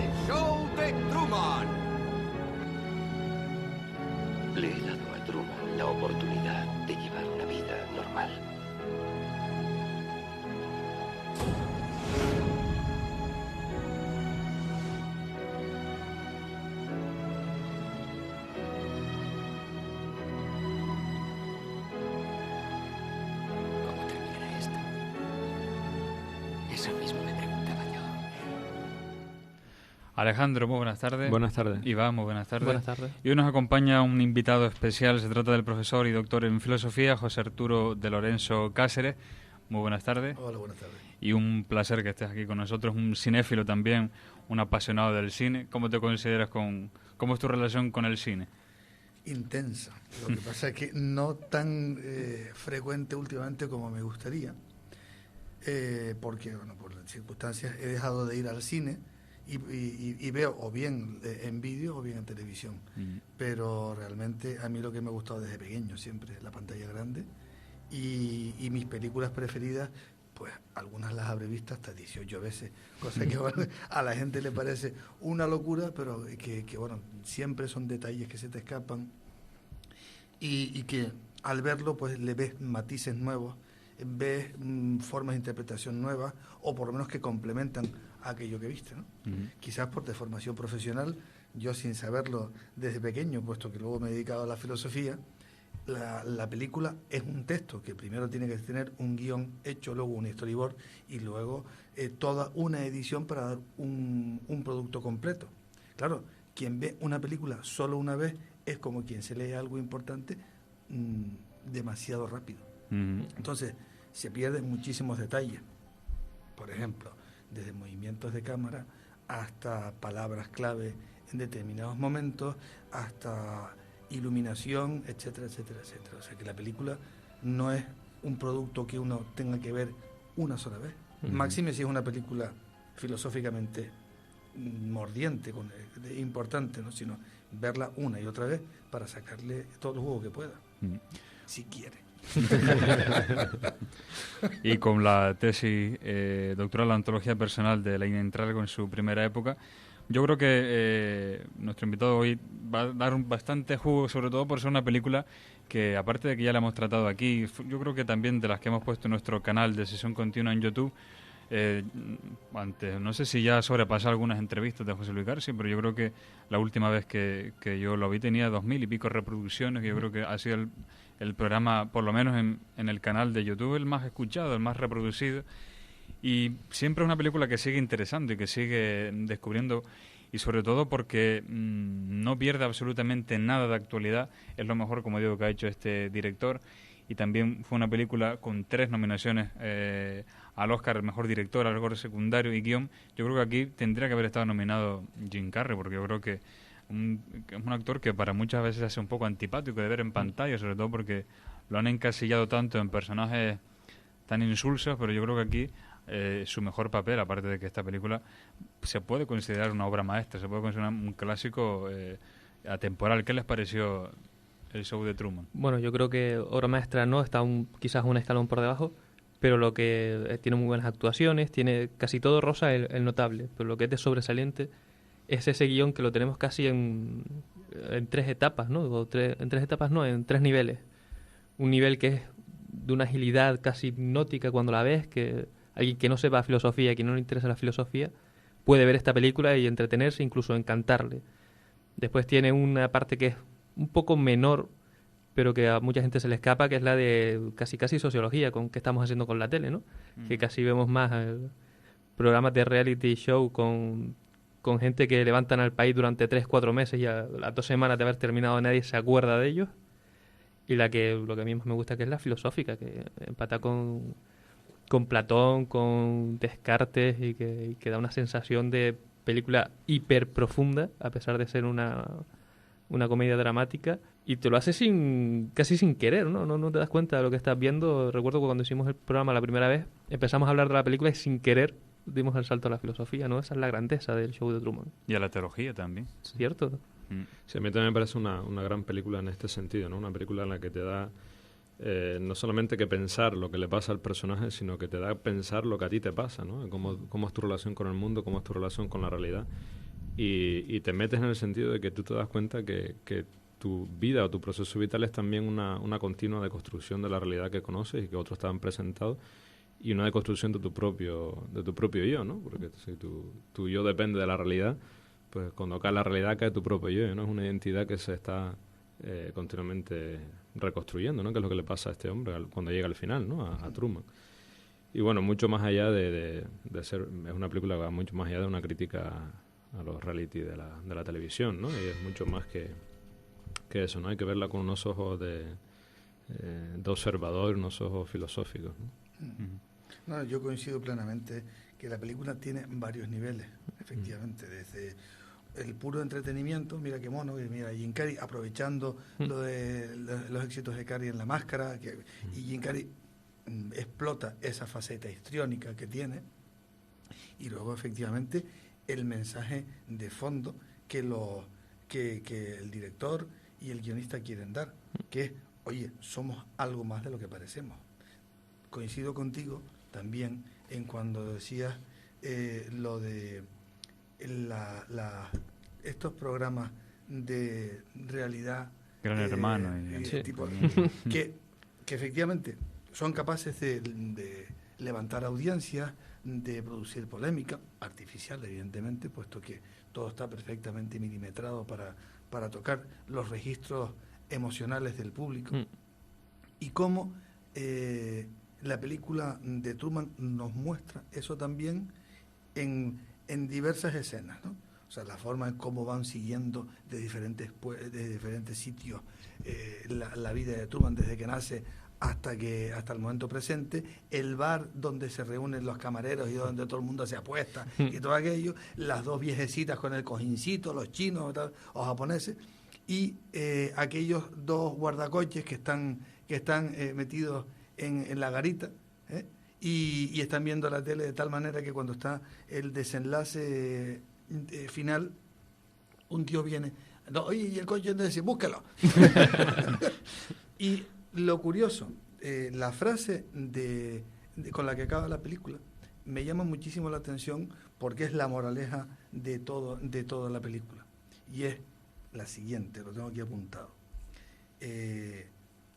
El show de Truman. Le he dado a Truman la oportunidad de llevar una vida normal. ¿Cómo terminará esto? Eso mismo me preguntaba yo. Alejandro, muy buenas tardes. Buenas tardes. Iván, muy buenas tardes. Buenas tardes. Y hoy nos acompaña un invitado especial. Se trata del profesor y doctor en filosofía, José Arturo de Lorenzo Cáceres. Muy buenas tardes. Hola, buenas tardes. Y un placer que estés aquí con nosotros, un cinéfilo también, un apasionado del cine. ¿Cómo te consideras cómo es tu relación con el cine? Intensa. Lo que pasa es que no tan frecuente últimamente como me gustaría, porque, bueno, por las circunstancias he dejado de ir al cine y veo o bien en vídeo o bien en televisión. Pero realmente a mí lo que me ha gustado desde pequeño siempre es la pantalla grande y mis películas preferidas, pues algunas las habré visto hasta 18 veces, cosa que bueno, a la gente le parece una locura, pero que bueno, siempre son detalles que se te escapan y que al verlo pues le ves matices nuevos, ves formas de interpretación nuevas o por lo menos que complementan aquello que viste, ¿no? Quizás por deformación profesional, yo sin saberlo desde pequeño, puesto que luego me he dedicado a la filosofía, la película es un texto que primero tiene que tener un guión hecho, luego un storyboard y luego toda una edición para dar un producto completo. Claro, quien ve una película solo una vez es como quien se lee algo importante demasiado rápido. Entonces, se pierden muchísimos detalles. Por ejemplo, desde movimientos de cámara hasta palabras clave en determinados momentos, hasta iluminación, etcétera, etcétera, etcétera. O sea que la película no es un producto que uno tenga que ver una sola vez. Máxime si es una película filosóficamente mordiente, importante, ¿no? Sino verla una y otra vez para sacarle todo el jugo que pueda, si quiere. Y con la tesis doctoral de Antología Personal de Lenin Tralgo en su primera época, yo creo que nuestro invitado hoy va a dar bastante jugo, sobre todo por ser una película que, aparte de que ya la hemos tratado aquí, yo creo que también de las que hemos puesto en nuestro canal de Sesión Continua en YouTube, antes, no sé si ya sobrepasó algunas entrevistas de José Luis García, pero yo creo que la última vez que yo lo vi tenía 2000 y pico reproducciones, que yo creo que ha sido el programa, por lo menos en el canal de YouTube, el más escuchado, el más reproducido. Y siempre es una película que sigue interesando y que sigue descubriendo, y sobre todo porque no pierde absolutamente nada de actualidad. Es lo mejor, como digo, que ha hecho este director. Y también fue una película con 3 nominaciones al Oscar, el mejor director, al mejor secundario y guión. Yo creo que aquí tendría que haber estado nominado Jim Carrey, porque yo creo que es un actor que para muchas veces hace un poco antipático de ver en pantalla, sobre todo porque lo han encasillado tanto en personajes tan insulsos, pero yo creo que aquí su mejor papel, aparte de que esta película se puede considerar una obra maestra, se puede considerar un clásico atemporal. ¿Qué les pareció el show de Truman? Bueno, yo creo que obra maestra no, está quizás un escalón por debajo, pero lo que tiene muy buenas actuaciones, tiene casi todo rosa el notable, pero lo que es de sobresaliente es ese guión que lo tenemos casi en 3 etapas, ¿no? En 3 etapas no, en 3 niveles. Un nivel que es de una agilidad casi hipnótica cuando la ves, que alguien que no sepa filosofía, que no le interesa la filosofía, puede ver esta película y entretenerse, incluso encantarle. Después tiene una parte que es un poco menor, pero que a mucha gente se le escapa, que es la de casi sociología, con que estamos haciendo con la tele, ¿no? Que casi vemos más programas de reality show con gente que levantan al país durante 3-4 meses y a las 2 semanas de haber terminado nadie se acuerda de ellos. Y lo que a mí más me gusta, que es la filosófica, que empata con Platón, con Descartes, y que da una sensación de película hiper profunda, a pesar de ser una comedia dramática, y te lo hace casi sin querer, ¿no? No te das cuenta de lo que estás viendo. Recuerdo que cuando hicimos el programa la primera vez, empezamos a hablar de la película y sin querer dimos el salto a la filosofía, ¿no? Esa es la grandeza del show de Truman. Y a la teología también. ¿Cierto? Sí, a mí también me parece una gran película en este sentido, ¿no? Una película en la que te da no solamente que pensar lo que le pasa al personaje, sino que te da pensar lo que a ti te pasa, ¿no? Cómo es tu relación con el mundo, cómo es tu relación con la realidad. y te metes en el sentido de que tú te das cuenta que tu vida o tu proceso vital es también una continua deconstrucción de la realidad que conoces y que otros te han presentado, y una deconstrucción de tu propio yo, ¿no? Porque si tu yo depende de la realidad, pues cuando cae la realidad cae tu propio yo, ¿no? Es una identidad que se está continuamente reconstruyendo, ¿no? Que es lo que le pasa a este hombre cuando llega al final, ¿no? A Truman. Y bueno, mucho más allá de ser... Es una película que va mucho más allá de una crítica a los reality de la televisión, ¿no? Y es mucho más que eso, ¿no? Hay que verla con unos ojos de observador, unos ojos filosóficos, ¿no? No, yo coincido plenamente que la película tiene varios niveles, efectivamente, desde el puro entretenimiento, mira qué mono, y mira Jim Carrey aprovechando lo de los éxitos de Carrey en La Máscara, y Jim Carrey explota esa faceta histriónica que tiene, y luego efectivamente el mensaje de fondo que el director y el guionista quieren dar, que es, oye, somos algo más de lo que parecemos. Coincido contigo también en cuando decías lo de estos programas de realidad Gran Hermano tipo, que efectivamente son capaces de levantar audiencias, de producir polémica artificial, evidentemente, puesto que todo está perfectamente milimetrado para tocar los registros emocionales del público. Y cómo la película de Truman nos muestra eso también en diversas escenas, ¿no? O sea, la forma en cómo van siguiendo de diferentes sitios la vida de Truman desde que nace hasta el momento presente, el bar donde se reúnen los camareros y donde todo el mundo se apuesta y todo aquello, las dos viejecitas con el cojincito, los chinos o japoneses, y aquellos dos guardacoches que están metidos en la garita, y están viendo la tele de tal manera que cuando está el desenlace final, un tío viene, no, oye, y el coche, entonces búscalo. Y lo curioso, la frase con la que acaba la película me llama muchísimo la atención porque es la moraleja de toda la película, y es la siguiente, lo tengo aquí apuntado.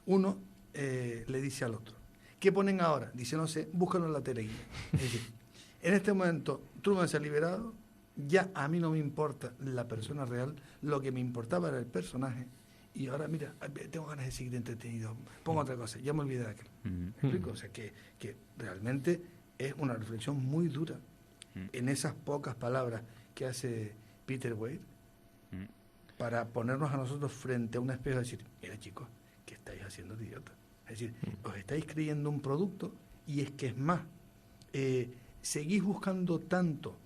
Uno le dice al otro, ¿qué ponen ahora? Dice, no sé, búscalo en la tele. Es decir, en este momento Truman se ha liberado, ya a mí no me importa la persona real, lo que me importaba era el personaje, y ahora mira, tengo ganas de seguir entretenido, pongo otra cosa, ya me olvidé de aquel. ¿Me explico? O sea, que realmente es una reflexión muy dura en esas pocas palabras que hace Peter Weir para ponernos a nosotros frente a un espejo y decir, mira chicos, ¿qué estáis haciendo de idiota? Es decir, os estáis creyendo un producto, y es que es más, seguís buscando tanto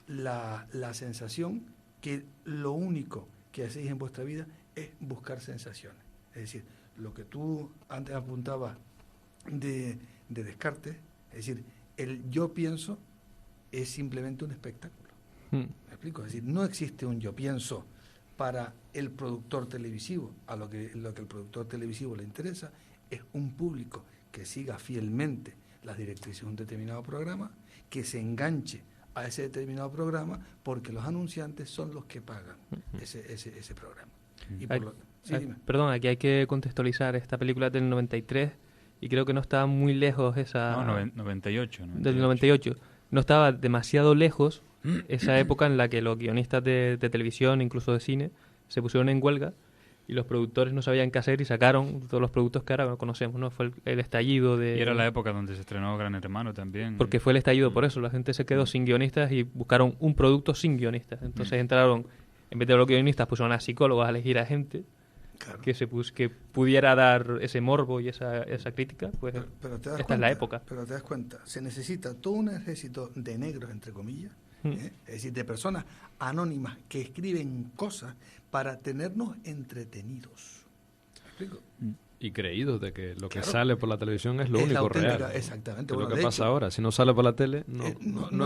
la sensación que lo único que hacéis en vuestra vida es buscar sensaciones. Es decir, lo que tú antes apuntabas de Descartes, es decir, el yo pienso es simplemente un espectáculo. ¿Me explico? Es decir, no existe un yo pienso para el productor televisivo. A lo que el productor televisivo le interesa es un público que siga fielmente las directrices de un determinado programa, que se enganche a ese determinado programa, porque los anunciantes son los que pagan ese programa. Y perdón, aquí hay que contextualizar, esta película del 93, y creo que no estaba muy lejos esa... No, 98. Del 98. No estaba demasiado lejos esa época en la que los guionistas de televisión, incluso de cine, se pusieron en huelga, y los productores no sabían qué hacer y sacaron todos los productos que ahora conocemos, ¿no? Fue el estallido de... Y era la época donde se estrenó Gran Hermano también. Porque fue el estallido por eso, la gente se quedó sin guionistas y buscaron un producto sin guionistas. Entonces entraron, en vez de los guionistas, pusieron a psicólogos a elegir a gente, claro, que pudiera dar ese morbo y esa crítica. Pues pero te das esta cuenta, es la época. Pero te das cuenta, se necesita todo un ejército de negros, entre comillas, es decir, de personas anónimas que escriben cosas para tenernos entretenidos. ¿Me explico? Y creídos de que lo que claro, sale por la televisión es lo es único real. Exactamente. Bueno, lo que pasa ahora, si no sale por la tele, no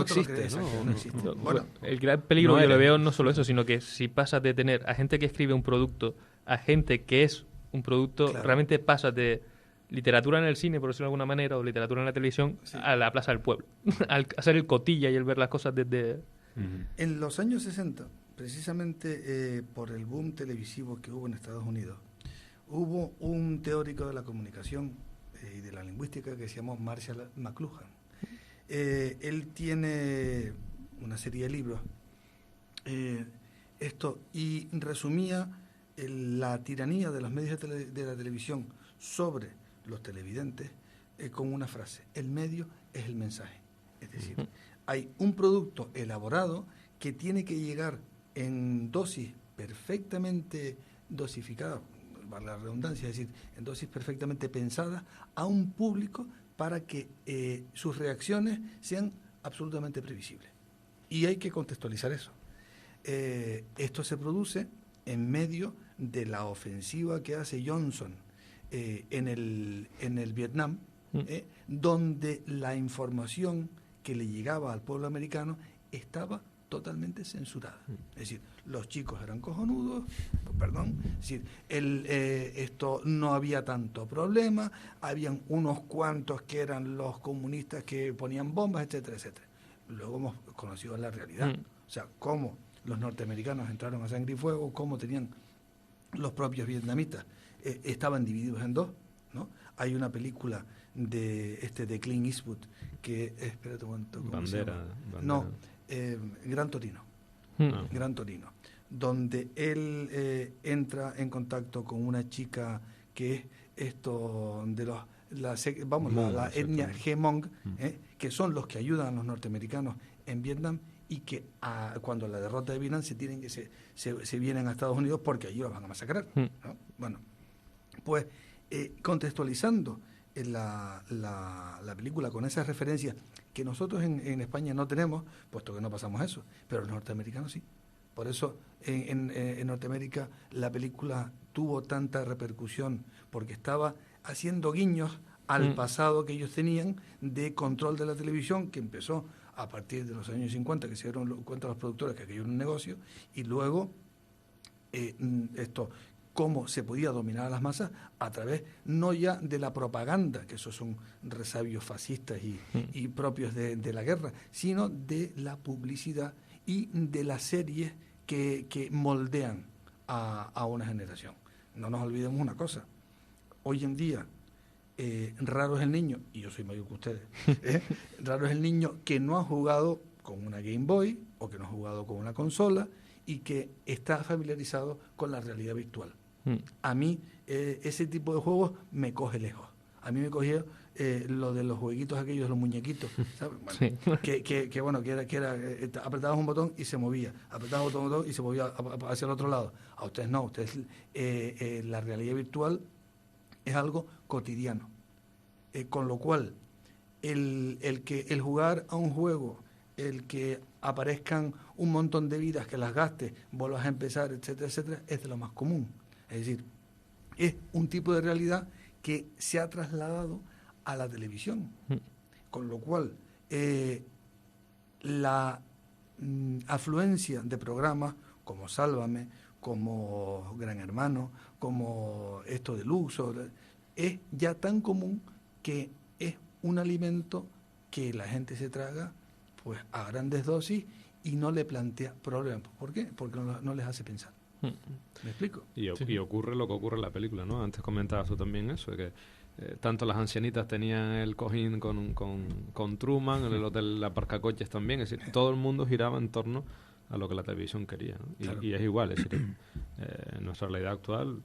existe. No existe. Bueno, el gran peligro yo lo veo no solo eso, sino que si pasas de tener a gente que escribe un producto a gente que es un producto, claro, realmente pasas de literatura en el cine, por decirlo de alguna manera, o literatura en la televisión, sí, a la Plaza del Pueblo. Al hacer el cotilla y el ver las cosas desde... En los años 60, precisamente por el boom televisivo que hubo en Estados Unidos, hubo un teórico de la comunicación y de la lingüística que se llamó Marshall McLuhan. Él tiene una serie de libros y resumía la tiranía de los medios de la televisión sobre los televidentes con una frase: el medio es el mensaje. Es decir, hay un producto elaborado que tiene que llegar en dosis perfectamente dosificadas, para la redundancia, es decir, en dosis perfectamente pensadas a un público para que sus reacciones sean absolutamente previsibles. Y hay que contextualizar eso. Esto se produce en medio de la ofensiva que hace Johnson en el Vietnam, donde la información que le llegaba al pueblo americano estaba totalmente censurada. Es decir, los chicos eran cojonudos, es decir, esto no había tanto problema, habían unos cuantos que eran los comunistas que ponían bombas, etcétera, etcétera. Luego hemos conocido la realidad, o sea, cómo los norteamericanos entraron a sangre y fuego, cómo tenían los propios vietnamitas, estaban divididos en dos, ¿no? Hay una película de Clint Eastwood que, espérate un momento, ¿cómo se llama? No, Gran Torino. Gran Torino, donde él entra en contacto con una chica que es esto de la etnia Hmong, que son los que ayudan a los norteamericanos en Vietnam, y que cuando la derrota de Vietnam se vienen a Estados Unidos porque allí los van a masacrar, ¿no? Bueno, pues contextualizando la película con esas referencias que nosotros en España no tenemos, puesto que no pasamos eso, pero los norteamericanos sí. Por eso en Norteamérica la película tuvo tanta repercusión, porque estaba haciendo guiños al pasado que ellos tenían de control de la televisión, que empezó a partir de los años 50, que se dieron cuenta los productores que aquello era un negocio, y luego cómo se podía dominar a las masas a través no ya de la propaganda, que esos son resabios fascistas y propios de la guerra, sino de la publicidad y de las series que moldean a una generación. No nos olvidemos una cosa: hoy en día raro es el niño, y yo soy mayor que ustedes, raro es el niño que no ha jugado con una Game Boy o que no ha jugado con una consola y que está familiarizado con la realidad virtual. A mí ese tipo de juegos me coge lejos. A mí me cogió lo de los jueguitos aquellos, los muñequitos, ¿sabes? Bueno, sí. que era apretabas un botón y se movía, apretabas otro botón y se movía hacia el otro lado. A ustedes no, ustedes la realidad virtual es algo cotidiano, con lo cual el jugar a un juego, el que aparezcan un montón de vidas, que las gastes, vuelvas a empezar, etcétera, etcétera, es de lo más común. Es decir, es un tipo de realidad que se ha trasladado a la televisión, con lo cual la afluencia de programas como Sálvame, como Gran Hermano, como esto de Luxo, es ya tan común que es un alimento que la gente se traga pues a grandes dosis y no le plantea problemas. ¿Por qué? Porque no les hace pensar. ¿Me explico? Y ocurre lo que ocurre en la película, ¿no? Antes comentabas tú también eso, de que tanto las ancianitas tenían el cojín con Truman, el hotel, la aparcacoches también, es decir, todo el mundo giraba en torno a lo que la televisión quería, ¿no? Claro. Y es igual, es decir, en nuestra realidad actual,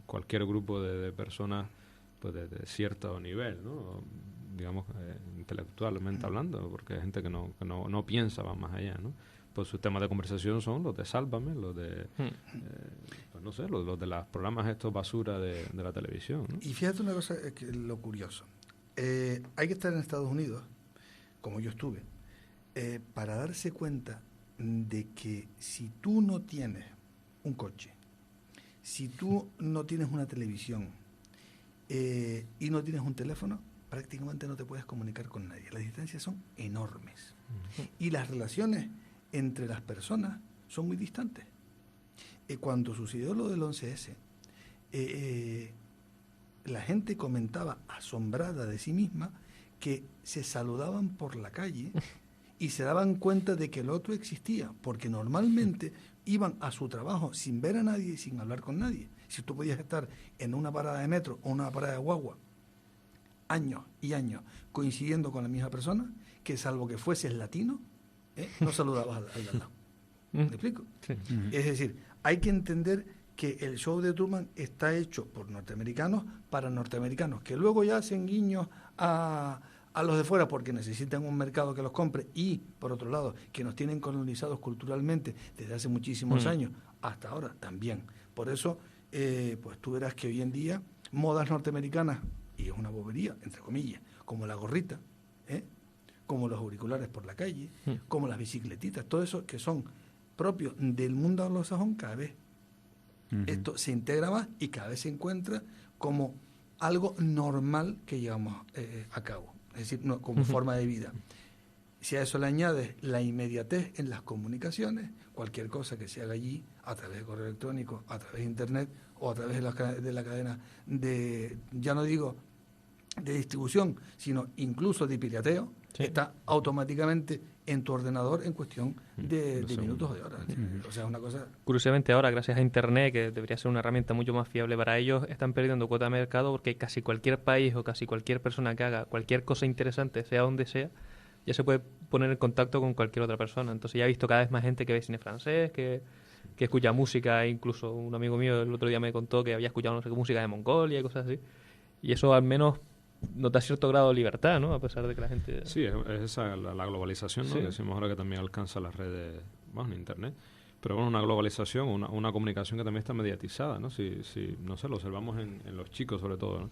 cualquier grupo de personas pues de cierto nivel, ¿no? Digamos, intelectualmente hablando, porque hay gente que no piensa, va más allá, ¿no? Pues sus temas de conversación son los de Sálvame, los de, pues no sé, los de los programas estos basura de la televisión, ¿no? Y fíjate una cosa, lo curioso. Hay que estar en Estados Unidos, como yo estuve, para darse cuenta de que si tú no tienes un coche, si tú no tienes una televisión y no tienes un teléfono, prácticamente no te puedes comunicar con nadie. Las distancias son enormes. Y las relaciones entre las personas son muy distantes. Cuando sucedió lo del 11S, la gente comentaba, asombrada de sí misma, que se saludaban por la calle y se daban cuenta de que el otro existía, porque normalmente iban a su trabajo sin ver a nadie y sin hablar con nadie. Si tú podías estar en una parada de metro o una parada de guagua años y años coincidiendo con la misma persona, que salvo que fueses latino, no saludabas al de al lado. ¿Me explico? Sí. Es decir, hay que entender que el show de Truman está hecho por norteamericanos para norteamericanos, que luego ya hacen guiños a los de fuera porque necesitan un mercado que los compre, y por otro lado que nos tienen colonizados culturalmente desde hace muchísimos años hasta ahora también. Por eso pues tú verás que hoy en día modas norteamericanas, y es una bobería entre comillas, como la gorrita, como los auriculares por la calle, como las bicicletitas, todo eso que son propios del mundo anglosajón, cada vez esto se integra más y cada vez se encuentra como algo normal que llevamos a cabo, es decir, no, como forma de vida. Si a eso le añades la inmediatez en las comunicaciones, cualquier cosa que se haga allí, a través de correo electrónico, a través de internet o a través de la cadena de, ya no digo de distribución, sino incluso de pirateo, está automáticamente en tu ordenador en cuestión de minutos o de horas. O sea, es una cosa... Curiosamente ahora, gracias a Internet, que debería ser una herramienta mucho más fiable para ellos, están perdiendo cuota de mercado porque casi cualquier país o casi cualquier persona que haga cualquier cosa interesante, sea donde sea, ya se puede poner en contacto con cualquier otra persona. Entonces ya he visto cada vez más gente que ve cine francés, que escucha música, incluso un amigo mío el otro día me contó que había escuchado no sé qué música de Mongolia y cosas así. Y eso al menos nota cierto grado de libertad, ¿no? A pesar de que la gente... Sí, es esa la globalización, ¿no? Sí. Que decimos ahora que también alcanza las redes, en Internet. Pero bueno, una globalización, una comunicación que también está mediatizada, ¿no? Si no sé, lo observamos en los chicos sobre todo, ¿no?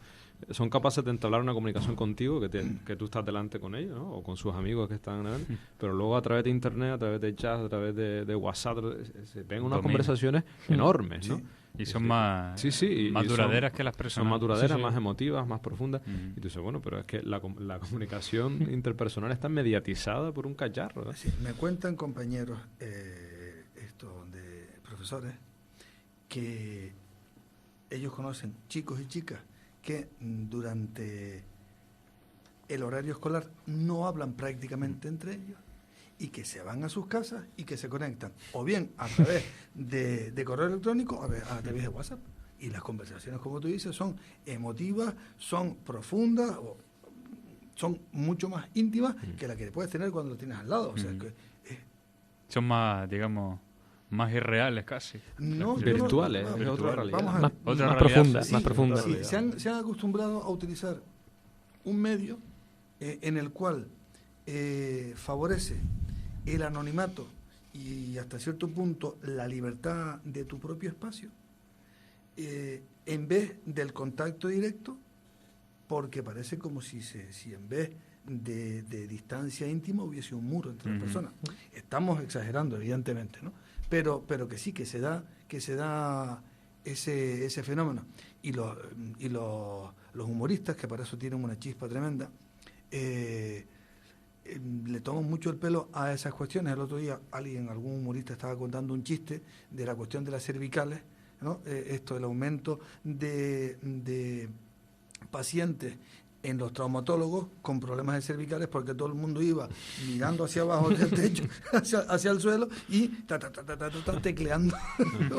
Son capaces de entablar una comunicación contigo, que tú estás delante con ellos, ¿no? O con sus amigos que están en él, pero luego a través de Internet, a través de chat, a través de WhatsApp, se ven unas conversaciones enormes, ¿no? Sí. Y son más, más duraderas que las personas. Son más duraderas, más emotivas, más profundas. Y tú dices, bueno, pero es que la comunicación interpersonal está mediatizada por un cacharro, ¿no? Sí, me cuentan compañeros de profesores que ellos conocen chicos y chicas que durante el horario escolar no hablan prácticamente entre ellos y que se van a sus casas y que se conectan o bien a través de correo electrónico o a través de WhatsApp, y las conversaciones, como tú dices, son emotivas, son profundas, son mucho más íntimas que la que puedes tener cuando lo tienes al lado. O sea, que son más, digamos, más irreales casi. No, virtuales, no, es otra realidad. Vamos a ver. Más profunda, Sí, más profunda. sí, se han acostumbrado a utilizar un medio en el cual favorece el anonimato y hasta cierto punto la libertad de tu propio espacio, en vez del contacto directo, porque parece como si en vez de distancia íntima hubiese un muro entre las personas. Estamos exagerando, evidentemente, ¿no? Pero que sí, que se da ese fenómeno. Y los humoristas, que para eso tienen una chispa tremenda, le toman mucho el pelo a esas cuestiones. El otro día algún humorista estaba contando un chiste de la cuestión de las cervicales, ¿no? Esto, el aumento de pacientes en los traumatólogos con problemas de cervicales, porque todo el mundo iba mirando hacia abajo del techo, hacia el suelo y tecleando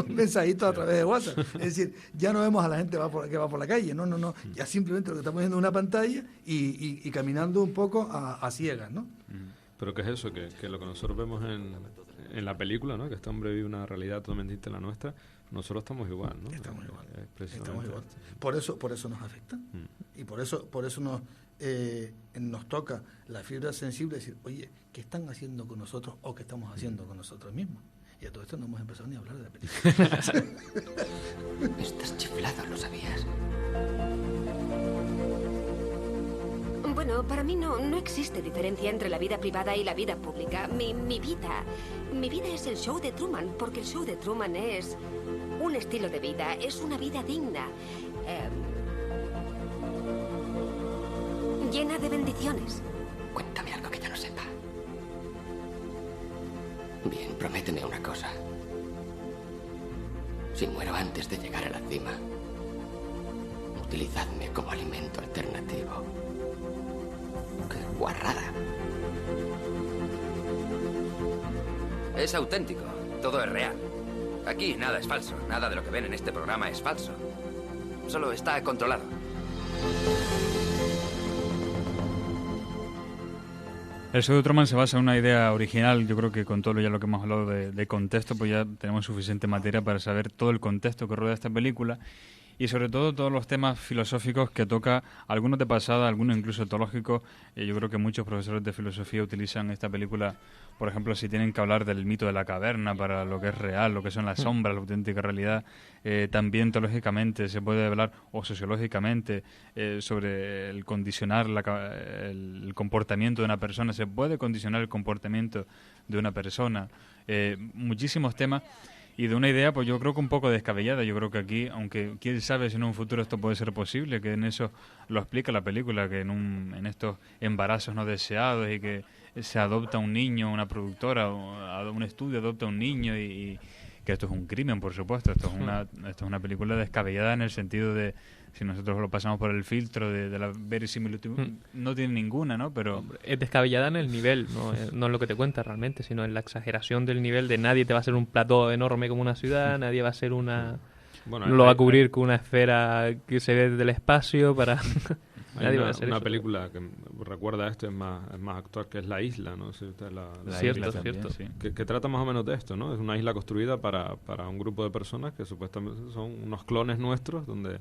mensajitos a través de WhatsApp. Es decir, ya no vemos a la gente que va por la calle, no, ya simplemente lo que estamos viendo es una pantalla y caminando un poco a ciegas, ¿no? Pero ¿qué es eso? Que lo que nosotros vemos en la película, ¿no? Que este hombre vive una realidad totalmente distinta a la nuestra. Nosotros estamos igual, ¿no? Estamos igual. Por eso nos afecta. Y por eso nos toca la fibra sensible de decir, oye, ¿qué están haciendo con nosotros o qué estamos haciendo con nosotros mismos? Y a todo esto no hemos empezado ni a hablar de la película. Estás chiflado, ¿lo sabías? Bueno, para mí no existe diferencia entre la vida privada y la vida pública. Mi vida es el show de Truman, porque el show de Truman es un estilo de vida, es una vida digna, llena de bendiciones. Cuéntame algo que yo no sepa. Bien, prométeme una cosa. Si muero antes de llegar a la cima, utilizadme como alimento alternativo. ¡Qué guarrada! Es auténtico, todo es real. Aquí nada es falso. Nada de lo que ven en este programa es falso. Solo está controlado. El show de Truman se basa en una idea original. Yo creo que con todo ya lo que hemos hablado de contexto, pues ya tenemos suficiente materia para saber todo el contexto que rodea esta película y sobre todo todos los temas filosóficos que toca, algunos de pasada, algunos incluso etológicos. Yo creo que muchos profesores de filosofía utilizan esta película, por ejemplo, si tienen que hablar del mito de la caverna para lo que es real, lo que son las sombras, la auténtica realidad. También teológicamente se puede hablar, o sociológicamente, sobre el condicionar el comportamiento de una persona. Se puede condicionar el comportamiento de una persona. Muchísimos temas. Y de una idea, pues yo creo que un poco descabellada. Yo creo que aquí, aunque quién sabe si en un futuro esto puede ser posible, que en eso lo explica la película, que en estos embarazos no deseados y que se adopta un niño, una productora, o un estudio adopta un niño y que esto es un crimen, por supuesto. Esto es una película descabellada en el sentido de, si nosotros lo pasamos por el filtro de la verisimilitud, no tiene ninguna, ¿no? Pero es descabellada en el nivel, no en lo que te cuenta realmente, sino en la exageración del nivel de nadie te va a hacer un plató enorme como una ciudad, nadie va a hacer Bueno, lo va a cubrir con una esfera que se ve desde el espacio para... Hay una película que recuerda esto, es más actual, que es La Isla, ¿no? Sí, Cierto. sí. Que trata más o menos de esto, ¿no? Es una isla construida para un grupo de personas que supuestamente son unos clones nuestros, donde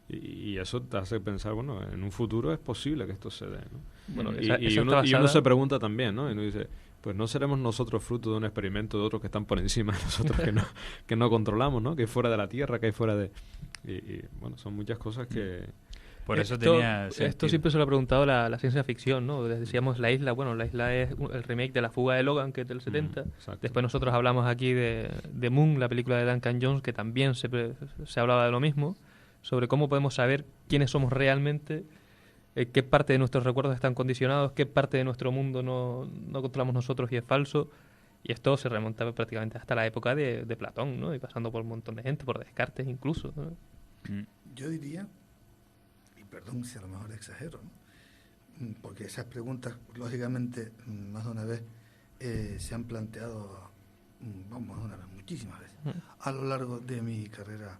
y eso te hace pensar, bueno, en un futuro es posible que esto se dé, ¿no? Bueno, y uno se pregunta también, ¿no? Y uno dice, pues no seremos nosotros fruto de un experimento de otros que están por encima de nosotros que no controlamos, ¿no? Que hay fuera de la Tierra, que hay fuera de... Y bueno, son muchas cosas que... por eso tenía sentido. Esto siempre se lo ha preguntado la ciencia ficción, ¿no? Les decíamos La Isla. Bueno, La Isla es el remake de La Fuga de Logan, que es del 70. Después nosotros hablamos aquí de Moon, la película de Duncan Jones, que también se hablaba de lo mismo, sobre cómo podemos saber quiénes somos realmente, qué parte de nuestros recuerdos están condicionados, qué parte de nuestro mundo no controlamos nosotros y es falso. Y esto se remonta prácticamente hasta la época de Platón, ¿no? Y pasando por un montón de gente, por Descartes incluso, ¿no? Yo diría, y perdón si a lo mejor exagero, ¿no? Porque esas preguntas, lógicamente, más de una vez se han planteado, más de una vez, muchísimas veces, a lo largo de mi carrera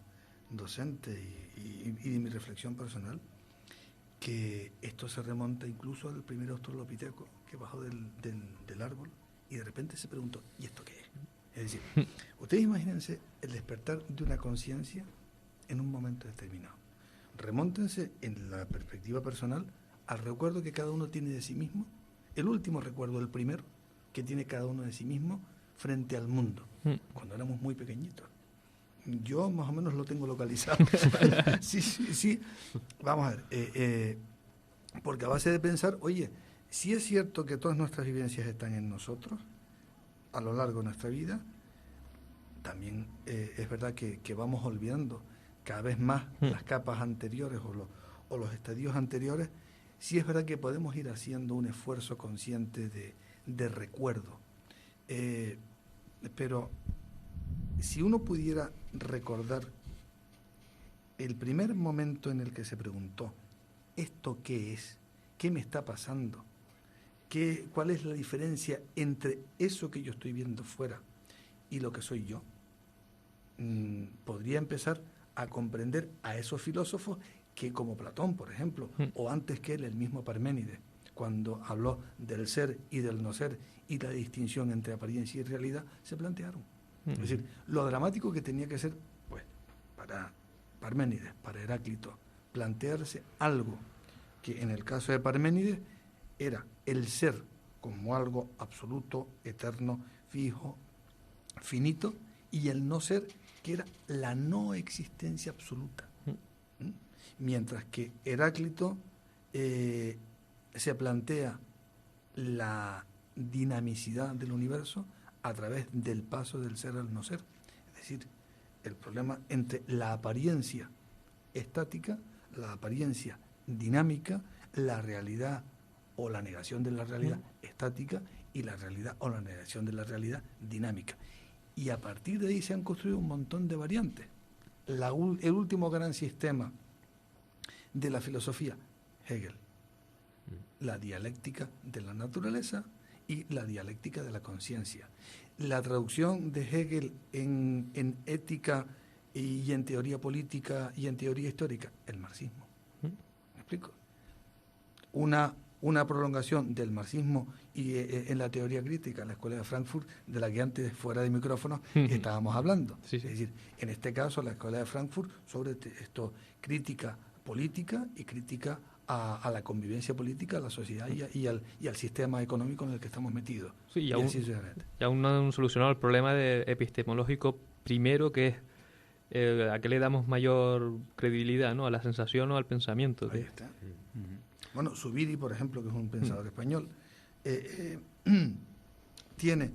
docente y de mi reflexión personal, que esto se remonta incluso al primer australopiteco que bajó del árbol y de repente se preguntó, ¿y esto qué es? Es decir, ustedes imagínense el despertar de una conciencia en un momento determinado. Remóntense en la perspectiva personal al recuerdo que cada uno tiene de sí mismo, el último recuerdo, el primero, que tiene cada uno de sí mismo frente al mundo, cuando éramos muy pequeñitos. Yo más o menos lo tengo localizado. Sí. Vamos a ver. Porque a base de pensar, oye, si es cierto que todas nuestras vivencias están en nosotros, a lo largo de nuestra vida, también es verdad que vamos olvidando cada vez más las capas anteriores o los estadios anteriores. Sí es verdad que podemos ir haciendo un esfuerzo consciente de recuerdo. Pero si uno pudiera recordar el primer momento en el que se preguntó, ¿esto qué es? ¿Qué me está pasando? ¿Cuál es la diferencia entre eso que yo estoy viendo fuera y lo que soy yo? Podría empezar a comprender a esos filósofos que, como Platón, por ejemplo, o antes que él, el mismo Parménides, cuando habló del ser y del no ser y la distinción entre apariencia y realidad, se plantearon. Es decir, lo dramático que tenía que ser, pues, para Parménides, para Heráclito, plantearse algo que en el caso de Parménides era el ser como algo absoluto, eterno, fijo, finito, y el no ser, que era la no existencia absoluta. Mientras que Heráclito se plantea la dinamicidad del universo a través del paso del ser al no ser. Es decir, el problema entre la apariencia estática, la apariencia dinámica, la realidad o la negación de la realidad estática y la realidad o la negación de la realidad dinámica. Y a partir de ahí se han construido un montón de variantes. El último gran sistema de la filosofía, Hegel, la dialéctica de la naturaleza y la dialéctica de la conciencia. la traducción de Hegel en ética y en teoría política y en teoría histórica, el marxismo. ¿Me explico? Una prolongación del marxismo y en la teoría crítica, en la Escuela de Frankfurt, de la que antes, fuera de micrófonos, estábamos hablando. Sí, sí. Es decir, en este caso, la Escuela de Frankfurt, sobre esto, crítica política y crítica a la convivencia política, a la sociedad y al sistema económico en el que estamos metidos. Sí, y aún no han solucionado el problema epistemológico primero, que es a qué le damos mayor credibilidad, ¿no? A la sensación o al pensamiento. Ahí está. Bueno, Zubiri, por ejemplo, que es un pensador español, tiene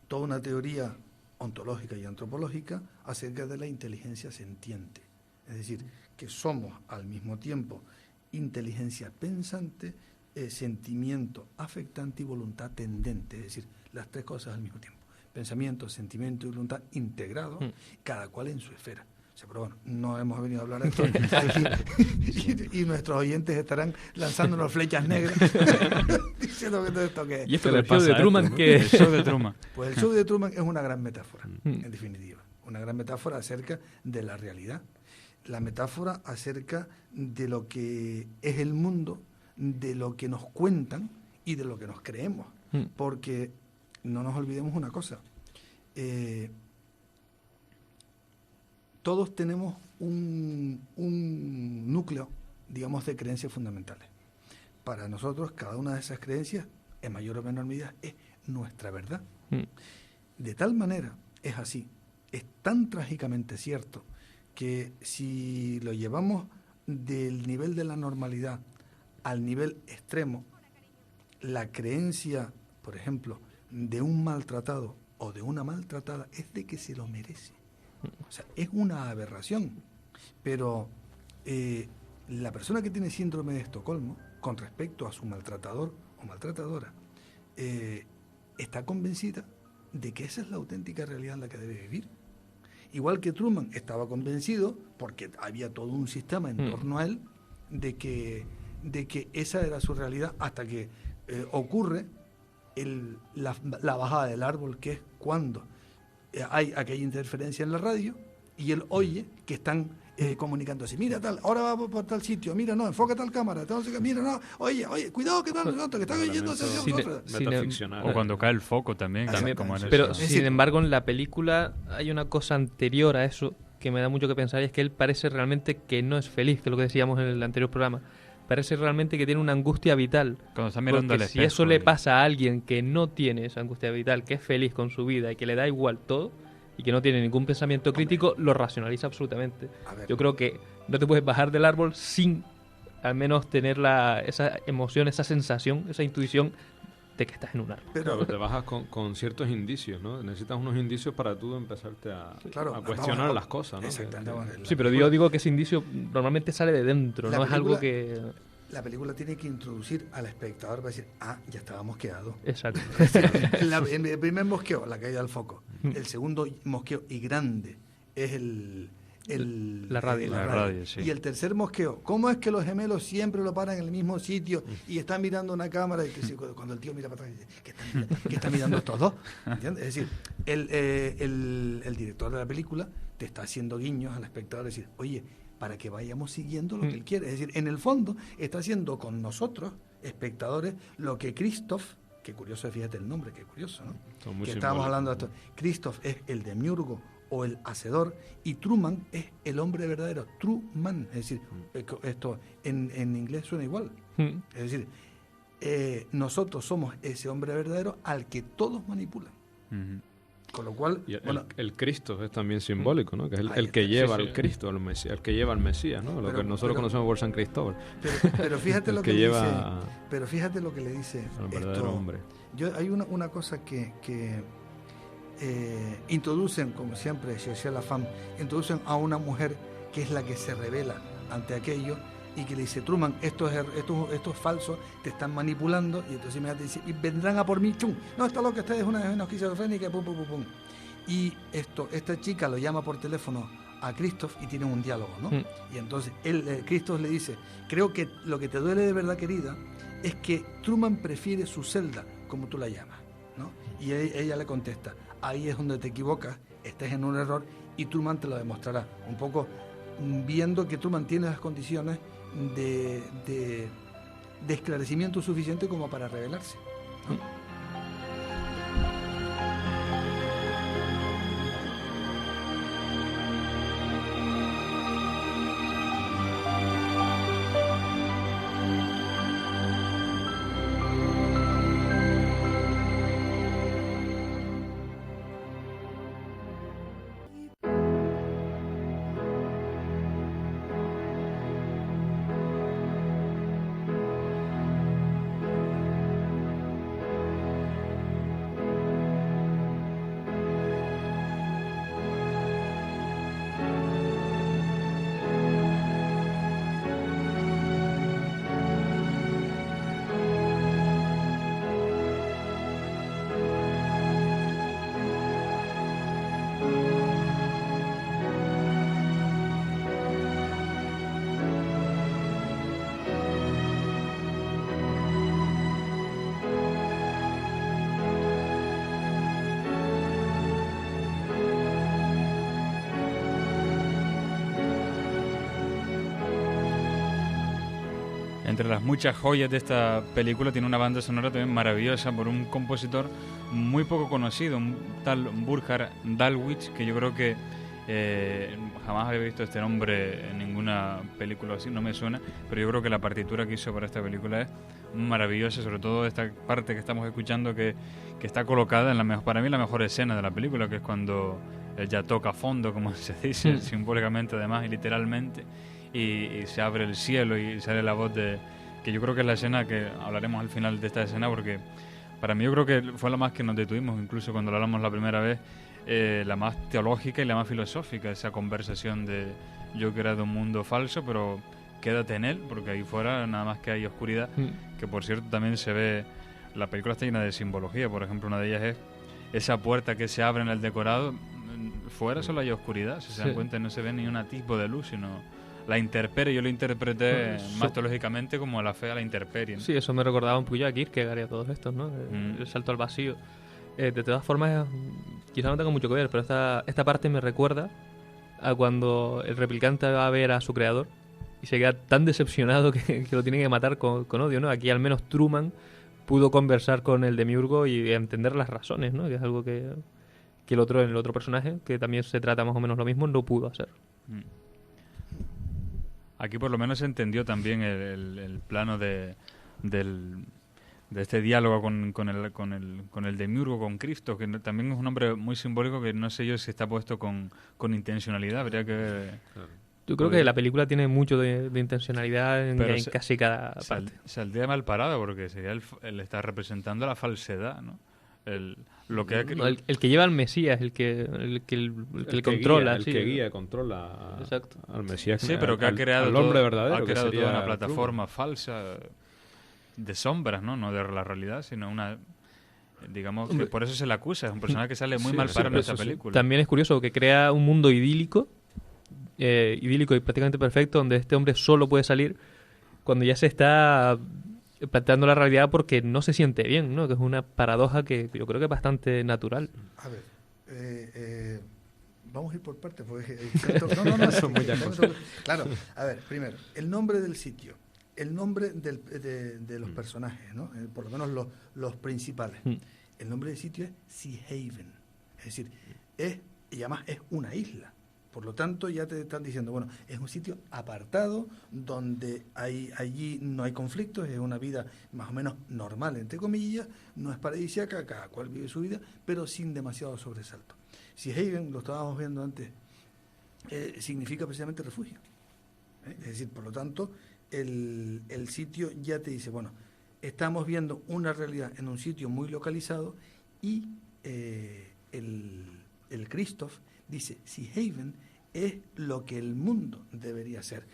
toda una teoría ontológica y antropológica acerca de la inteligencia sentiente. Es decir, que somos al mismo tiempo inteligencia pensante, sentimiento afectante y voluntad tendente. Es decir, las tres cosas al mismo tiempo. Pensamiento, sentimiento y voluntad integrados, cada cual en su esfera. O sea, pero bueno, no hemos venido a hablar de esto aquí, y nuestros oyentes estarán lanzándonos flechas negras diciendo que todo esto que es. ¿Y esto del show de Truman qué es? El show de Truman. Pues el show de Truman es una gran metáfora, en definitiva. Una gran metáfora acerca de la realidad. La metáfora acerca de lo que es el mundo, de lo que nos cuentan y de lo que nos creemos. Porque no nos olvidemos una cosa. Todos tenemos un núcleo, digamos, de creencias fundamentales. Para nosotros, cada una de esas creencias, en mayor o menor medida, es nuestra verdad. De tal manera, es así, es tan trágicamente cierto, que si lo llevamos del nivel de la normalidad al nivel extremo, la creencia, por ejemplo, de un maltratado o de una maltratada es de que se lo merece. O sea, es una aberración. Pero la persona que tiene síndrome de Estocolmo, con respecto a su maltratador o maltratadora, está convencida de que esa es la auténtica realidad en la que debe vivir. Igual que Truman estaba convencido, porque había todo un sistema en torno a él, de que esa era su realidad, hasta que ocurre la bajada del árbol, que es cuando hay aquella interferencia en la radio y él oye que están comunicándose. Mira tal, ahora va por tal sitio, mira, no, enfoca tal cámara, entonces, mira, no, oye, cuidado que tal, que están oyendo o cuando cae el foco también. Como en pero eso. sin embargo, en la película hay una cosa anterior a eso que me da mucho que pensar, y es que él parece realmente que no es feliz, que es lo que decíamos en el anterior programa. Parece realmente que tiene una angustia vital. Cuando está mirando al si espejo, eso le pasa a alguien que no tiene esa angustia vital, que es feliz con su vida y que le da igual todo, y que no tiene ningún pensamiento crítico, lo racionaliza absolutamente. Yo creo que no te puedes bajar del árbol sin al menos tener esa emoción, esa sensación, esa intuición de que estás en un árbol. Pero te bajas con ciertos indicios, ¿no? Necesitas unos indicios para tú empezarte a cuestionar las cosas, ¿no? Exactamente. Sí, pero yo digo que ese indicio normalmente sale de dentro, no es algo que... La película tiene que introducir al espectador para decir, ya estábamos quedados. Exacto. El primer mosqueo, la caída del foco. El segundo mosqueo, y grande, es la radio. Sí. Y el tercer mosqueo, ¿cómo es que los gemelos siempre lo paran en el mismo sitio y están mirando una cámara? Y que cuando el tío mira para atrás, dice, ¿qué están mirando estos dos? ¿Entiendes? Es decir, el director de la película te está haciendo guiños al espectador, decir, oye, para que vayamos siguiendo lo que él quiere. Es decir, en el fondo está haciendo con nosotros, espectadores, lo que Christoph, que curioso, fíjate el nombre, que curioso, ¿no? Que estábamos hablando de esto. Christoph es el demiurgo o el hacedor, y Truman es el hombre verdadero, Truman. Es decir, esto en inglés suena igual. Es decir, nosotros somos ese hombre verdadero al que todos manipulan. Con lo cual, y el Cristo es también simbólico, ¿no? Que es el que lleva al Cristo, al Mesías, el que lleva al Mesías, ¿no? Lo que nosotros conocemos por San Cristóbal. Pero fíjate lo que lleva dice. Pero fíjate lo que le dice. Al verdadero hombre. Hay una cosa que introducen, como siempre, Cherchez la Femme, introducen a una mujer que es la que se revela ante aquello y que le dice, Truman, esto es falso, te están manipulando, y entonces me dice, y vendrán a por mí, chum, no, está loca, esta es una esquizofrénica, pum, pum, pum, pum. Y esta chica lo llama por teléfono a Christoph y tienen un diálogo, ¿no? Y entonces Christoph le dice, creo que lo que te duele de verdad, querida, es que Truman prefiere su celda, como tú la llamas, ¿no? Y ella le contesta, ahí es donde te equivocas, estás en un error y Truman te lo demostrará. Un poco viendo que Truman tiene las condiciones de esclarecimiento suficiente como para revelarse, ¿no? Entre las muchas joyas de esta película tiene una banda sonora también maravillosa por un compositor muy poco conocido, un tal Burkhard Dalwich, que yo creo que jamás había visto este nombre en ninguna película así, no me suena, pero yo creo que la partitura que hizo para esta película es maravillosa, sobre todo esta parte que estamos escuchando que está colocada en para mí la mejor escena de la película, que es cuando ella toca a fondo, como se dice, simbólicamente además y literalmente, y se abre el cielo y sale la voz que yo creo que es la escena que hablaremos al final de esta escena, porque para mí yo creo que fue la más que nos detuvimos, incluso cuando lo hablamos la primera vez, la más teológica y la más filosófica, esa conversación de yo que era de un mundo falso, pero quédate en él, porque ahí fuera nada más que hay oscuridad, que por cierto también se ve, la película está llena de simbología, por ejemplo una de ellas es esa puerta que se abre en el decorado, fuera solo hay oscuridad, si se dan cuenta no se ve ni un atisbo de luz, sino la intemperie. Yo lo interpreté más teológicamente como la fe a la intemperie, ¿no? Sí, eso me recordaba un poquillo a Kierkegaard y a todos estos, ¿no? El salto al vacío. De todas formas, quizás no tenga mucho que ver, pero esta parte me recuerda a cuando el replicante va a ver a su creador y se queda tan decepcionado que lo tiene que matar con odio, ¿no? Aquí al menos Truman pudo conversar con el demiurgo y entender las razones, ¿no? Que es algo que el otro personaje, que también se trata más o menos lo mismo, no pudo hacer. Aquí por lo menos se entendió también el plano de este diálogo con el demiurgo, con Cristo, que también es un nombre muy simbólico que no sé yo si está puesto con intencionalidad, habría que ver. Claro. Yo creo que la película tiene mucho de intencionalidad en casi cada parte. Saldría mal parada porque sería el estar representando la falsedad, ¿no? El que lleva al Mesías, el que controla. El que guía, controla al Mesías. Sí, pero que ha creado al hombre verdadero. Ha creado toda una plataforma falsa de sombras, ¿no? No de la realidad, sino una... Digamos que por eso se le acusa. Es un personaje que sale muy mal parado en esta película. También es curioso que crea un mundo idílico y prácticamente perfecto, donde este hombre solo puede salir cuando ya se está planteando la realidad porque no se siente bien, ¿no? Que es una paradoja que yo creo que es bastante natural. A ver, vamos a ir por partes porque no, son muy claro. A ver, primero, el nombre del sitio, el nombre de los personajes, ¿no? Por lo menos los principales. El nombre del sitio es Sea Haven, es decir, y además es una isla. Por lo tanto, ya te están diciendo, bueno, es un sitio apartado donde allí no hay conflictos, es una vida más o menos normal, entre comillas, no es paradisíaca, cada cual vive su vida, pero sin demasiado sobresalto. Si Haven, lo estábamos viendo antes, significa precisamente refugio. Es decir, por lo tanto, el sitio ya te dice, bueno, estamos viendo una realidad en un sitio muy localizado y el Christoph dice, Sea Haven es lo que el mundo debería ser,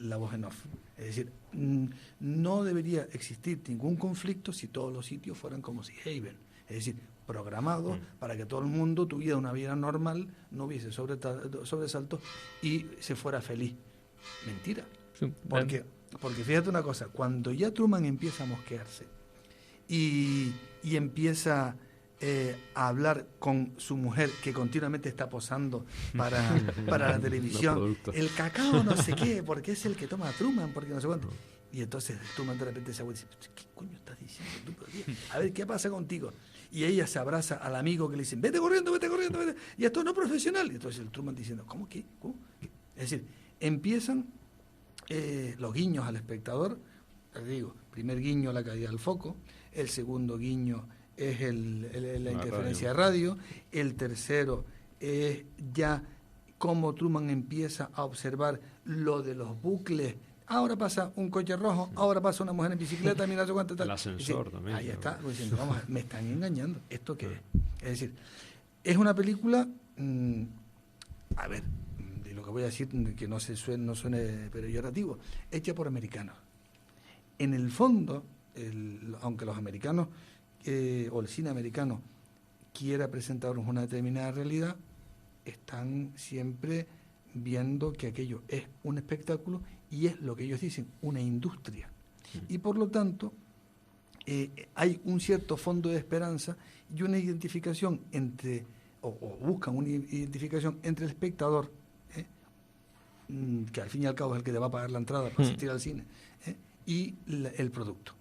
la voz en off. Es decir, no debería existir ningún conflicto si todos los sitios fueran como Sea Haven. Es decir, programados para que todo el mundo tuviera una vida normal, no hubiese sobresaltos y se fuera feliz. Mentira. Sí, porque fíjate una cosa, cuando ya Truman empieza a mosquearse y empieza a hablar con su mujer que continuamente está posando para la televisión. El cacao no sé qué, porque es el que toma Truman, porque no sé cuánto. Y entonces Truman de repente se abuela y dice, ¿qué coño estás diciendo tú? A ver, ¿qué pasa contigo? Y ella se abraza al amigo que le dice, vete corriendo, vete. Y esto no es profesional. Y entonces el Truman diciendo, ¿cómo qué? ¿Cómo? ¿Qué? Es decir, empiezan los guiños al espectador. Les digo, primer guiño la caída del foco, el segundo guiño es la interferencia de radio, el tercero es ya cómo Truman empieza a observar lo de los bucles. Ahora pasa un coche rojo, ahora pasa una mujer en bicicleta, mira cuánto tal. El ascensor también. Ahí está, diciendo, vamos, me están engañando. ¿Esto qué es? Es decir, es una película, a ver, de lo que voy a decir, que no suene peyorativo, hecha por americanos. En el fondo, aunque los americanos o el cine americano quiera presentarnos una determinada realidad, están siempre viendo que aquello es un espectáculo y es lo que ellos dicen, una industria. Y por lo tanto, hay un cierto fondo de esperanza y una identificación entre, o buscan una identificación entre el espectador, que al fin y al cabo es el que te va a pagar la entrada para asistir al cine, y el producto.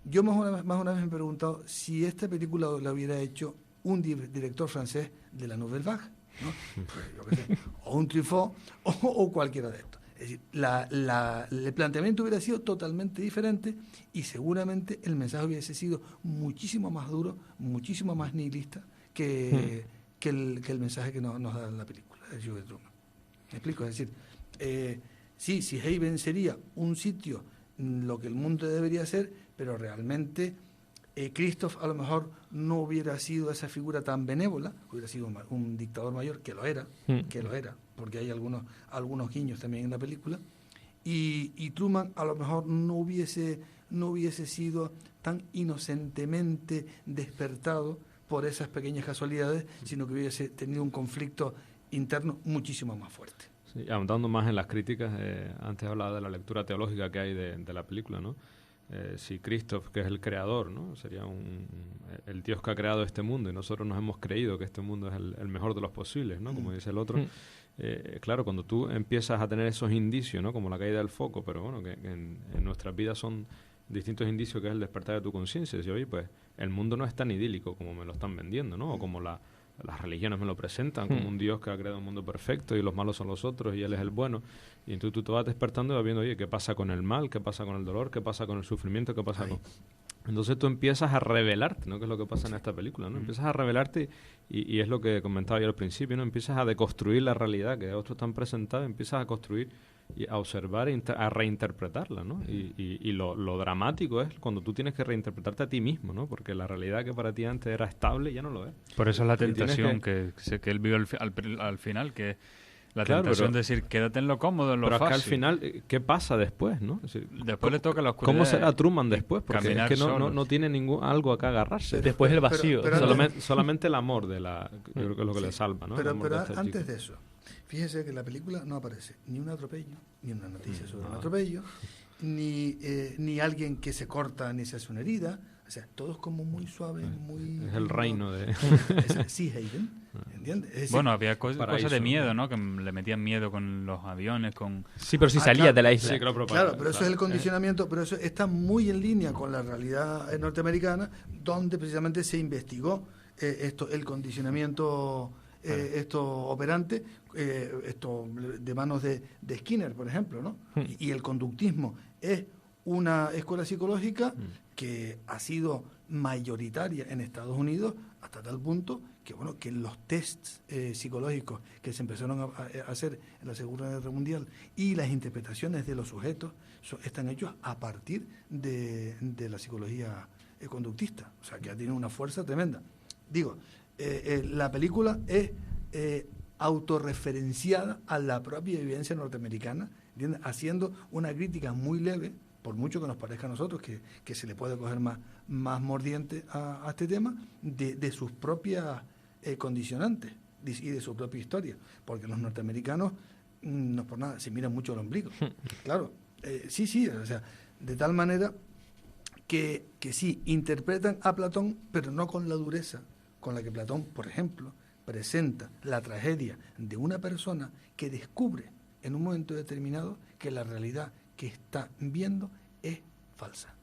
Yo más una vez me he preguntado si esta película la hubiera hecho un director francés de la Nouvelle Vague, ¿no? Pues, yo qué sé, o un Truffaut o cualquiera de estos. Es decir, el planteamiento hubiera sido totalmente diferente y seguramente el mensaje hubiese sido muchísimo más duro, muchísimo más nihilista que el mensaje que nos da la película, el show de Truman. ¿Me explico? Es decir, si Haven sería un sitio, lo que el mundo debería ser, pero realmente Christoph a lo mejor no hubiera sido esa figura tan benévola, hubiera sido un dictador mayor, que lo era, porque hay algunos guiños también en la película, y Truman a lo mejor no hubiese sido tan inocentemente despertado por esas pequeñas casualidades, sino que hubiese tenido un conflicto interno muchísimo más fuerte. Sí, ahondando más en las críticas, antes hablaba de la lectura teológica que hay de la película, ¿no? Si Christoph, que es el creador, ¿no? Sería el Dios que ha creado este mundo y nosotros nos hemos creído que este mundo es el mejor de los posibles, ¿no? Como dice el otro. Claro, cuando tú empiezas a tener esos indicios, ¿no? Como la caída del foco, pero bueno, que en nuestras vidas son distintos indicios, que es el despertar de tu conciencia. Decir, oye, pues el mundo no es tan idílico como me lo están vendiendo, ¿no? O como las religiones me lo presentan, como un Dios que ha creado un mundo perfecto y los malos son los otros y Él es el bueno. Y entonces tú te vas despertando y vas viendo, oye, ¿qué pasa con el mal? ¿Qué pasa con el dolor? ¿Qué pasa con el sufrimiento? ¿Qué pasa con...? Entonces tú empiezas a revelarte, ¿no? Que es lo que pasa en esta película, ¿no? Empiezas a revelarte y es lo que comentaba yo al principio, ¿no? Empiezas a deconstruir la realidad que otros están presentados, empiezas a construir y a observar, a reinterpretarla, ¿no? Y lo dramático es cuando tú tienes que reinterpretarte a ti mismo, ¿no? Porque la realidad que para ti antes era estable ya no lo es. Por eso es la tentación que él vive al final, que la tentación de decir, quédate en lo cómodo, en lo fácil. Pero acá al final, ¿qué pasa después, no? Es decir, después le toca la oscuridad. ¿Cómo será Truman después? Porque es que no tiene algo acá agarrarse. Después el vacío. Solamente el amor yo creo que es lo que le salva, ¿no? Pero antes de eso, fíjese que en la película no aparece ni un atropello, ni una noticia sobre un atropello, ni alguien que se corta ni se hace una herida. O sea, todo es como muy suave, muy... Es el reino de... Sí, Haven, ¿entiendes? Es decir, bueno, había cosas de miedo, ¿no? Que le metían miedo con los aviones, con... Sí, pero si salía de la isla. Sí, claro, pero eso es el condicionamiento, pero eso está muy en línea con la realidad norteamericana, donde precisamente se investigó el condicionamiento operante, esto de manos de Skinner, por ejemplo, ¿no? Y el conductismo es una escuela psicológica que ha sido mayoritaria en Estados Unidos hasta tal punto que los tests psicológicos que se empezaron a hacer en la Segunda Guerra Mundial y las interpretaciones de los sujetos están hechos a partir de la psicología conductista, o sea que ha tenido una fuerza tremenda. Digo, la película es autorreferenciada a la propia vivencia norteamericana, ¿entiendes? Haciendo una crítica muy leve, por mucho que nos parezca a nosotros que se le puede coger más mordiente a este tema, de sus propias condicionantes y de su propia historia, porque los norteamericanos, no por nada, se miran mucho al ombligo. Claro, sí, o sea, de tal manera que sí, interpretan a Platón, pero no con la dureza con la que Platón, por ejemplo, presenta la tragedia de una persona que descubre en un momento determinado que la realidad que está viendo es falsa.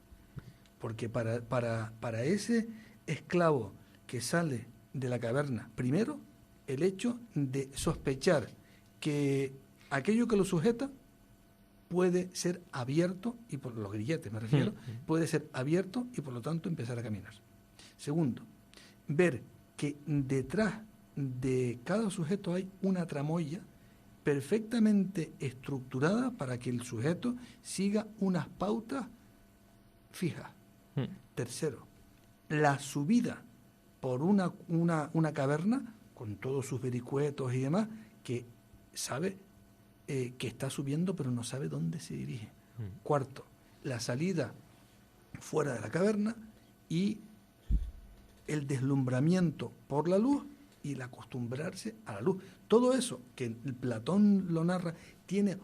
Porque para ese esclavo que sale de la caverna, primero, el hecho de sospechar que aquello que lo sujeta puede ser abierto, y por los grilletes me refiero, puede ser abierto y por lo tanto empezar a caminar. Segundo, ver que detrás de cada sujeto hay una tramoya perfectamente estructurada para que el sujeto siga unas pautas fijas. Tercero, la subida por una caverna, con todos sus vericuetos y demás, que sabe que está subiendo pero no sabe dónde se dirige. Cuarto, la salida fuera de la caverna y el deslumbramiento por la luz y el acostumbrarse a la luz. Todo eso, que Platón lo narra, tiene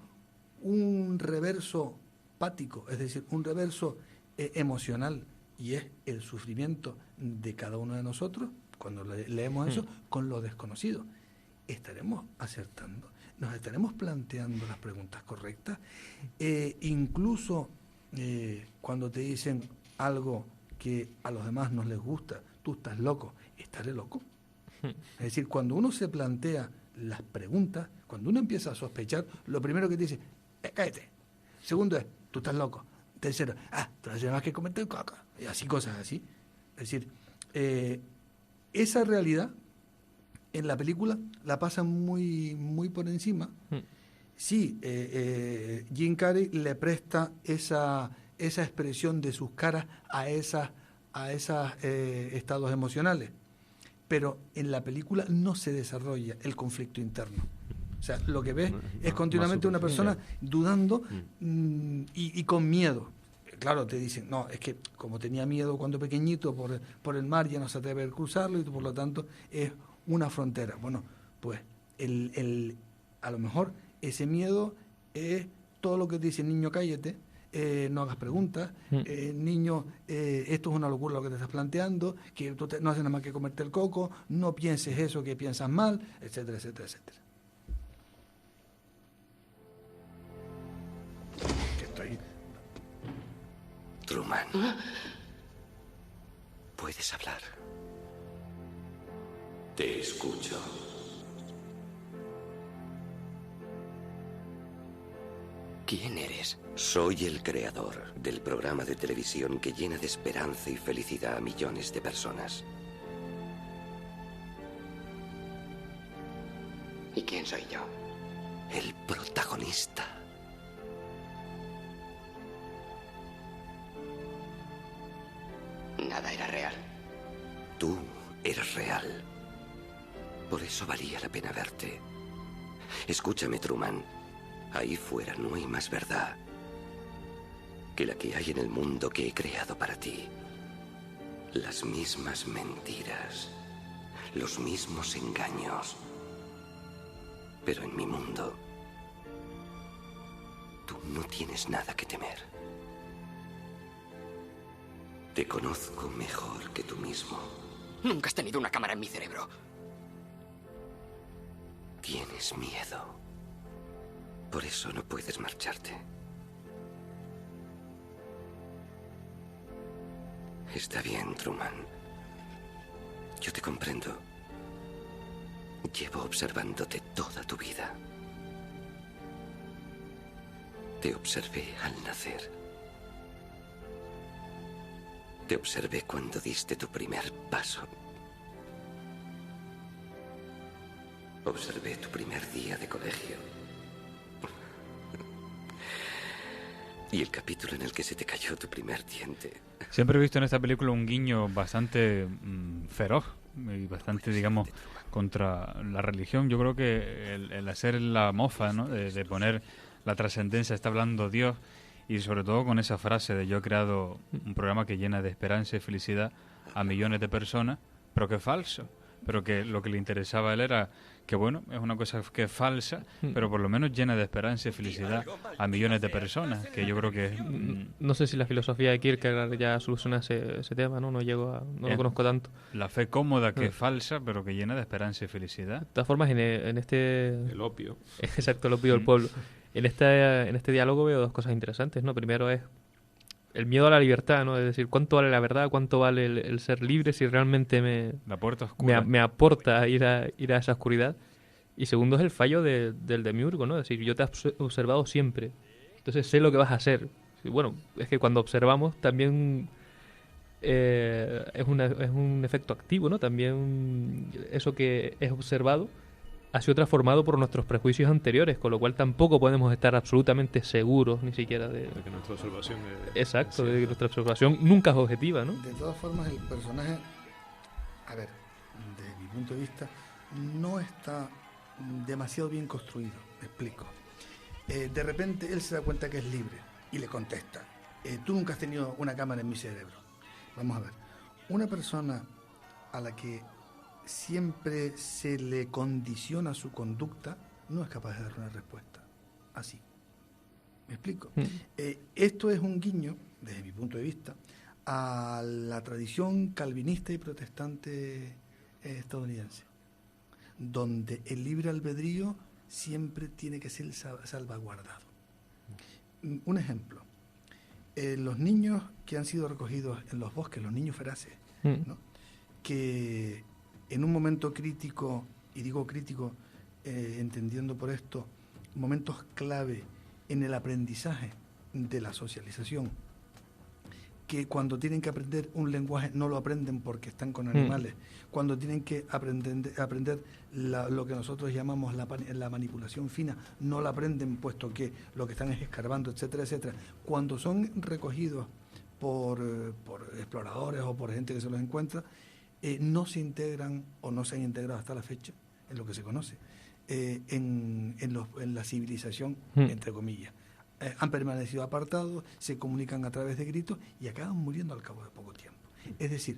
un reverso pático, es decir, un reverso emocional, y es el sufrimiento de cada uno de nosotros, cuando leemos eso, con lo desconocido. ¿Estaremos acertando? ¿Nos estaremos planteando las preguntas correctas? Incluso cuando te dicen algo que a los demás no les gusta, tú estás loco, ¿estaré loco? Es decir, cuando uno se plantea las preguntas, cuando uno empieza a sospechar, lo primero que te dice, cállate. Segundo es, tú estás loco. Tercero, tú no tienes más que comerte caca. Y así, cosas así. Es decir, esa realidad en la película la pasan muy, muy por encima. Sí, Jim Carrey le presta esa expresión de sus caras a esos estados emocionales, pero en la película no se desarrolla el conflicto interno. O sea, lo que ves es continuamente una persona dudando y con miedo. Claro, te dicen, no, es que como tenía miedo cuando pequeñito por el mar, ya no se atreve a cruzarlo y por lo tanto es una frontera. Bueno, pues a lo mejor ese miedo es todo lo que te dice, niño, cállate, no hagas preguntas, niño, esto es una locura lo que te estás planteando, que tú no haces nada más que comerte el coco, no pienses eso que piensas mal, etcétera, etcétera, etcétera. Que estoy... Truman, puedes hablar. Te escucho. ¿Quién eres? Soy el creador del programa de televisión que llena de esperanza y felicidad a millones de personas. ¿Y quién soy yo? El protagonista. Nada era real. Tú eres real. Por eso valía la pena verte. Escúchame, Truman. Ahí fuera no hay más verdad que la que hay en el mundo que he creado para ti. Las mismas mentiras, los mismos engaños. Pero en mi mundo, tú no tienes nada que temer. Te conozco mejor que tú mismo. Nunca has tenido una cámara en mi cerebro. Tienes miedo. Por eso no puedes marcharte. Está bien, Truman. Yo te comprendo. Llevo observándote toda tu vida. Te observé al nacer. Te observé cuando diste tu primer paso. Observé tu primer día de colegio. Y el capítulo en el que se te cayó tu primer diente. Siempre he visto en esta película un guiño bastante feroz y bastante, digamos, contra la religión. Yo creo que el hacer la mofa, ¿no?, de poner la trascendencia, está hablando Dios, y sobre todo con esa frase de yo he creado un programa que llena de esperanza y felicidad a millones de personas, pero que es falso. Pero que lo que le interesaba a él era que bueno, es una cosa que es falsa, pero por lo menos llena de esperanza y felicidad a millones de personas, que yo creo que es... No sé si la filosofía de Kierkegaard ya soluciona ese tema, ¿no? No lo conozco tanto. La fe cómoda que es falsa, pero que llena de esperanza y felicidad. De todas formas, en este... El opio. Exacto, el opio del pueblo. En este diálogo veo dos cosas interesantes, ¿no? Primero es el miedo a la libertad, ¿no? Es decir, ¿cuánto vale la verdad? ¿Cuánto vale el ser libre si realmente la puerta oscura me aporta ir a esa oscuridad? Y segundo es el fallo del demiurgo, ¿no? Es decir, yo te he observado siempre, entonces sé lo que vas a hacer. Y bueno, es que cuando observamos también es un efecto activo, ¿no? También eso que es observado ha sido transformado por nuestros prejuicios anteriores, con lo cual tampoco podemos estar absolutamente seguros ni siquiera de que nuestra observación exacto, de que nuestra observación nunca es objetiva, ¿no? De todas formas, el personaje, a ver, desde mi punto de vista, no está demasiado bien construido. Me explico. De repente él se da cuenta que es libre y le contesta: tú nunca has tenido una cámara en mi cerebro. Vamos a ver, una persona a la que siempre se le condiciona su conducta no es capaz de dar una respuesta así. ¿Me explico? Esto es un guiño, desde mi punto de vista, a la tradición calvinista y protestante estadounidense, donde el libre albedrío siempre tiene que ser salvaguardado. Un ejemplo, los niños que han sido recogidos en los bosques, los niños feraces, ¿no? Que en un momento crítico, y digo crítico entendiendo por esto, momentos clave en el aprendizaje de la socialización, que cuando tienen que aprender un lenguaje no lo aprenden porque están con animales, cuando tienen que aprender lo que nosotros llamamos la manipulación fina, no la aprenden puesto que lo que están es escarbando, etcétera, etcétera. Cuando son recogidos por exploradores o por gente que se los encuentra, no se integran o no se han integrado hasta la fecha, en lo que se conoce, en la civilización, entre comillas. Han permanecido apartados, se comunican a través de gritos y acaban muriendo al cabo de poco tiempo. Es decir,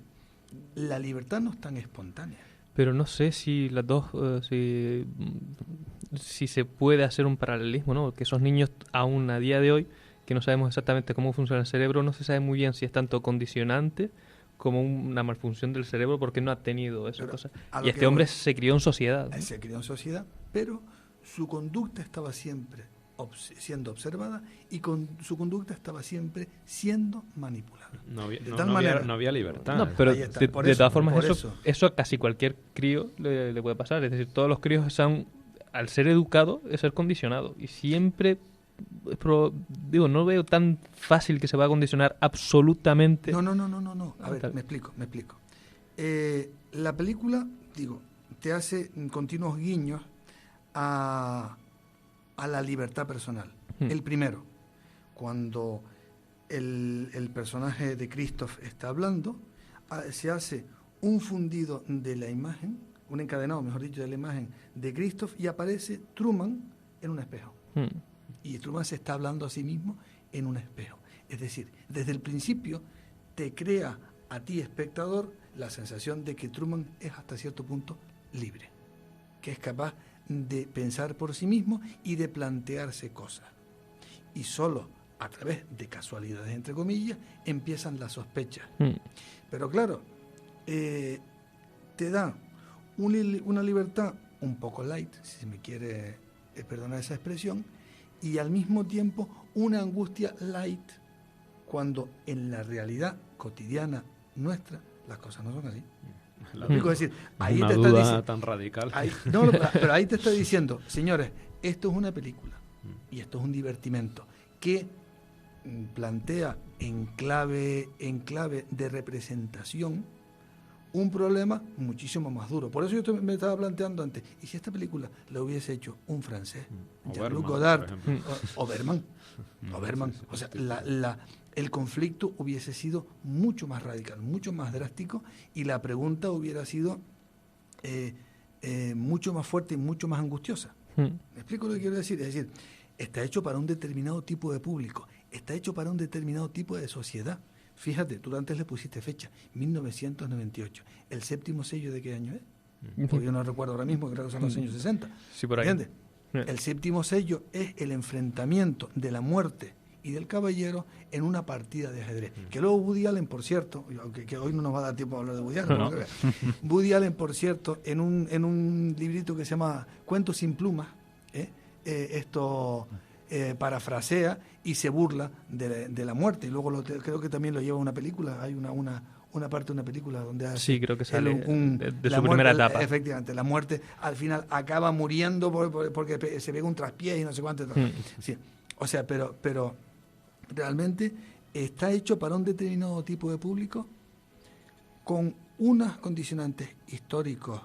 la libertad no es tan espontánea. Pero no sé si las dos, si se puede hacer un paralelismo, ¿no? Porque esos niños aún a día de hoy, que no sabemos exactamente cómo funciona el cerebro, no se sabe muy bien si es tanto condicionante como una malfunción del cerebro porque no ha tenido esa cosa. Y este hombre se crió en sociedad, ¿no? Se crió en sociedad, pero su conducta estaba siempre siendo observada y su conducta estaba siempre siendo manipulada. No había libertad. No, pero de todas formas eso a casi cualquier crío le puede pasar. Es decir, todos los críos al ser educados, es ser condicionados. Y siempre, no veo tan fácil que se va a condicionar absolutamente. No. A ver, me explico. La película, te hace continuos guiños a la libertad personal. El primero, cuando el personaje de Christoph está hablando, se hace un fundido de la imagen, un encadenado, mejor dicho, de la imagen de Christoph y aparece Truman en un espejo. Y Truman se está hablando a sí mismo en un espejo. Es decir, desde el principio te crea a ti, espectador, la sensación de que Truman es hasta cierto punto libre, que es capaz de pensar por sí mismo y de plantearse cosas. Y solo a través de casualidades, entre comillas, empiezan las sospechas. Pero claro, te da una libertad un poco light, si se me quiere perdonar esa expresión, y al mismo tiempo una angustia light, cuando en la realidad cotidiana nuestra las cosas no son así. Es decir, ahí una te duda está tan radical. Pero ahí te está diciendo, señores, esto es una película y esto es un divertimento que plantea en clave de representación un problema muchísimo más duro. Por eso yo me estaba planteando antes, ¿y si esta película la hubiese hecho un francés, Jean-Luc Godard o Berman? O sea, el conflicto hubiese sido mucho más radical, mucho más drástico, y la pregunta hubiera sido mucho más fuerte y mucho más angustiosa. ¿Me explico lo que quiero decir? Es decir, está hecho para un determinado tipo de público, está hecho para un determinado tipo de sociedad. Fíjate, tú antes le pusiste fecha, 1998. ¿El séptimo sello de qué año es? porque yo no recuerdo ahora mismo, creo que son los años 60. Sí, por ahí. ¿Entiendes? El séptimo sello es el enfrentamiento de la muerte y del caballero en una partida de ajedrez. Que luego Woody Allen, por cierto, aunque que hoy no nos va a dar tiempo a hablar de Woody Allen, No. Woody Allen, por cierto, en un librito que se llama Cuentos sin plumas, parafrasea y se burla de la muerte. Y luego creo que también lo lleva a una película. Hay una parte de una película donde hace Sí, creo que sale de su muerte, primera etapa. Efectivamente, la muerte al final acaba muriendo porque se pega un traspié y no sé cuánto. Sí. O sea, pero realmente está hecho para un determinado tipo de público con unos condicionantes históricos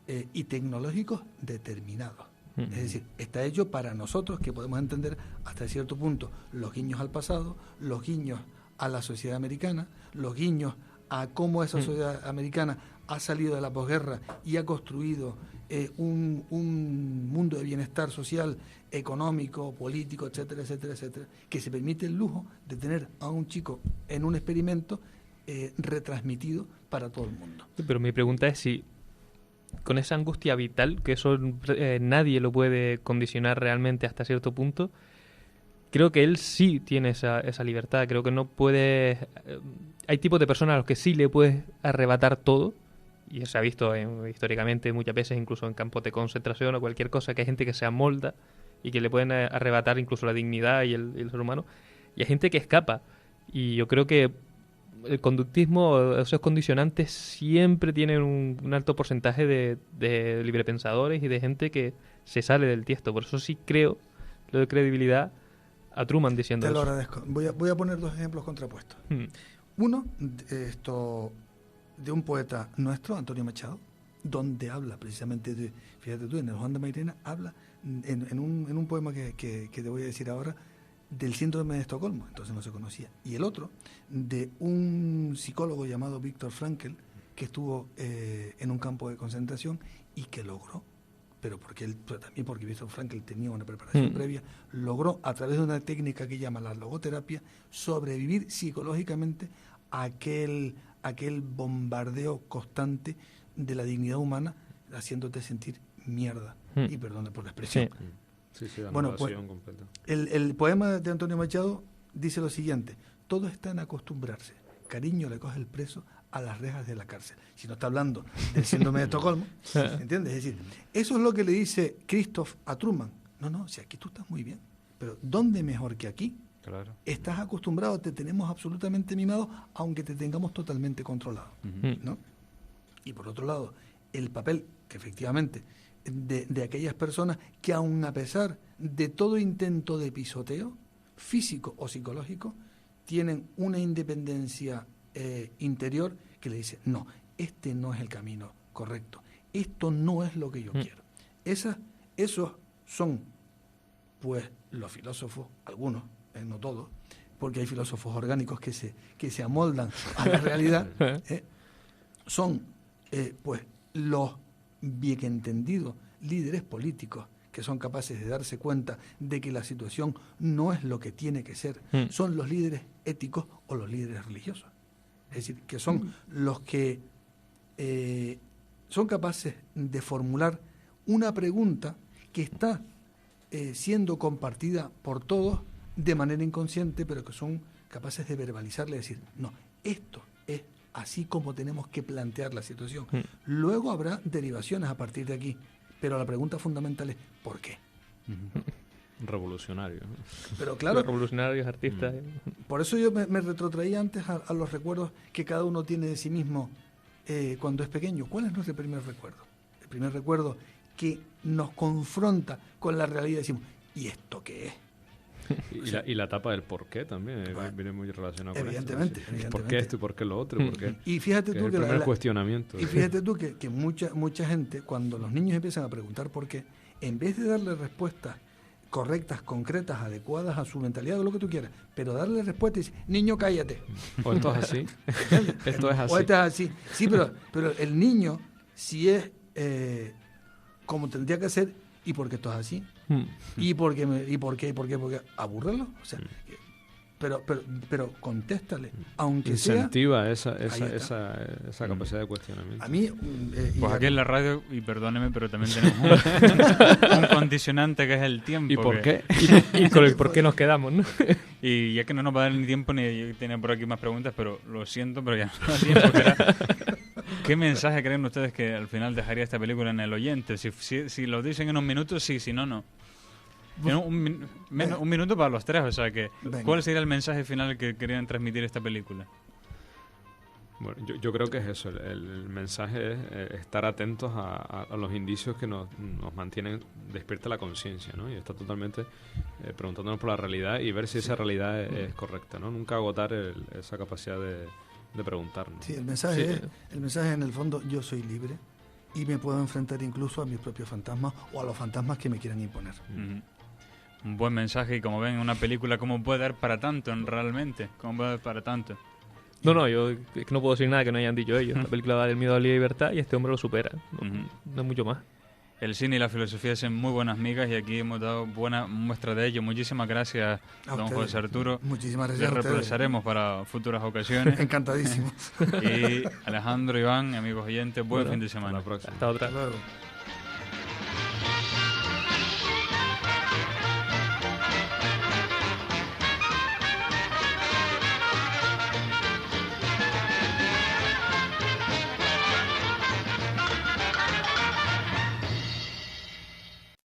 y tecnológicos determinados. Es decir, está hecho para nosotros que podemos entender hasta cierto punto los guiños al pasado, los guiños a la sociedad americana, los guiños a cómo esa sociedad americana ha salido de la posguerra y ha construido un mundo de bienestar social, económico, político, etcétera, etcétera, etcétera, que se permite el lujo de tener a un chico en un experimento retransmitido para todo el mundo. Pero mi pregunta es si con esa angustia vital, que eso nadie lo puede condicionar realmente hasta cierto punto, creo que él sí tiene esa libertad. Creo que no puede... hay tipos de personas a los que sí le puedes arrebatar todo, y se ha visto históricamente muchas veces, incluso en campos de concentración o cualquier cosa, que hay gente que se amolda y que le pueden arrebatar incluso la dignidad y el ser humano, y hay gente que escapa. Y yo creo que el conductismo, esos condicionantes siempre tienen un alto porcentaje de librepensadores y de gente que se sale del tiesto. Por eso sí creo, le doy credibilidad a Truman diciendo Te lo eso. agradezco. Voy a poner dos ejemplos contrapuestos. Uno, de un poeta nuestro, Antonio Machado, donde habla precisamente de, fíjate tú, en el Juan de Mairena, habla en un poema que te voy a decir ahora, del síndrome de Estocolmo, entonces no se conocía. Y el otro, de un psicólogo llamado Viktor Frankl, que estuvo en un campo de concentración y que logró, pero también porque Viktor Frankl tenía una preparación previa, logró a través de una técnica que llama la logoterapia sobrevivir psicológicamente a aquel bombardeo constante de la dignidad humana, haciéndote sentir mierda. Y perdón por la expresión. Sí, bueno, pues, completa. El poema de Antonio Machado dice lo siguiente: todo está en acostumbrarse. Cariño le coge el preso a las rejas de la cárcel. Si no está hablando del síndrome de Estocolmo, ¿entiendes? Es decir, eso es lo que le dice Christoph a Truman. No, si aquí tú estás muy bien, pero ¿dónde mejor que aquí? Claro. Estás acostumbrado, te tenemos absolutamente mimado, aunque te tengamos totalmente controlado, ¿no? Y por otro lado, el papel que efectivamente de aquellas personas que aun a pesar de todo intento de pisoteo, físico o psicológico, tienen una independencia interior que le dice, no, este no es el camino correcto, esto no es lo que yo quiero. Esos son, pues, los filósofos, algunos, no todos, porque hay filósofos orgánicos que se amoldan a la realidad, son, pues, los bien entendidos líderes políticos que son capaces de darse cuenta de que la situación no es lo que tiene que ser. Son los líderes éticos o los líderes religiosos. Es decir, que son los que son capaces de formular una pregunta que está siendo compartida por todos de manera inconsciente, pero que son capaces de verbalizarle y decir, no, esto es así como tenemos que plantear la situación. Luego habrá derivaciones a partir de aquí, pero la pregunta fundamental es ¿por qué? Revolucionario. Pero claro, los revolucionarios artistas. Por eso yo me retrotraía antes a los recuerdos que cada uno tiene de sí mismo cuando es pequeño. ¿Cuál es nuestro primer recuerdo? El primer recuerdo que nos confronta con la realidad y decimos, ¿y esto qué es? Y la etapa del por qué también viene muy relacionado con evidentemente, esto. ¿Por qué esto y por qué lo otro? ¿Por qué? Y fíjate tú el primer cuestionamiento. Y fíjate tú que mucha gente, cuando los niños empiezan a preguntar por qué, en vez de darle respuestas correctas, concretas, adecuadas a su mentalidad o lo que tú quieras, pero darle respuesta y decir, niño, cállate. O esto es así. Esto es así. O esto es así. Sí, pero el niño, si es como tendría que ser, ¿y por qué esto es así? ¿Y por qué? Porque abúrrelo. O sea, pero contéstale, aunque incentiva sea... esa capacidad de cuestionamiento. A mí... pues aquí en la radio, y perdóneme, pero también tenemos un condicionante que es el tiempo. ¿Y por qué? Y con el por qué nos quedamos, ¿no? Y ya que no nos va a dar ni tiempo, ni tiene por aquí más preguntas, pero lo siento, pero ya no da tiempo. ¿Qué mensaje creen ustedes que al final dejaría esta película en el oyente? Si lo dicen en unos minutos, sí, si no, no. Un minuto para los tres, o sea que... Venga. ¿Cuál sería el mensaje final que querían transmitir esta película? Bueno, yo creo que es eso, el mensaje es estar atentos a los indicios que nos mantienen despierta la conciencia, ¿no? Y estar totalmente preguntándonos por la realidad y ver si esa realidad es correcta, ¿no? Nunca agotar esa capacidad de preguntarnos. Sí, el mensaje en el fondo, yo soy libre y me puedo enfrentar incluso a mis propios fantasmas o a los fantasmas que me quieran imponer. Un buen mensaje, y como ven, una película, ¿cómo puede dar para tanto realmente? ¿Cómo puede dar para tanto? No, yo es que no puedo decir nada que no hayan dicho ellos. La película va del miedo a la libertad y este hombre lo supera. No es mucho más. El cine y la filosofía son muy buenas migas y aquí hemos dado buena muestra de ello. Muchísimas gracias, don José Arturo. Muchísimas gracias Les a ustedes. reemplazaremos para futuras ocasiones. Encantadísimo. Y Alejandro, Iván, amigos oyentes, buen fin de semana. Hasta la próxima. Hasta otra. Hasta luego.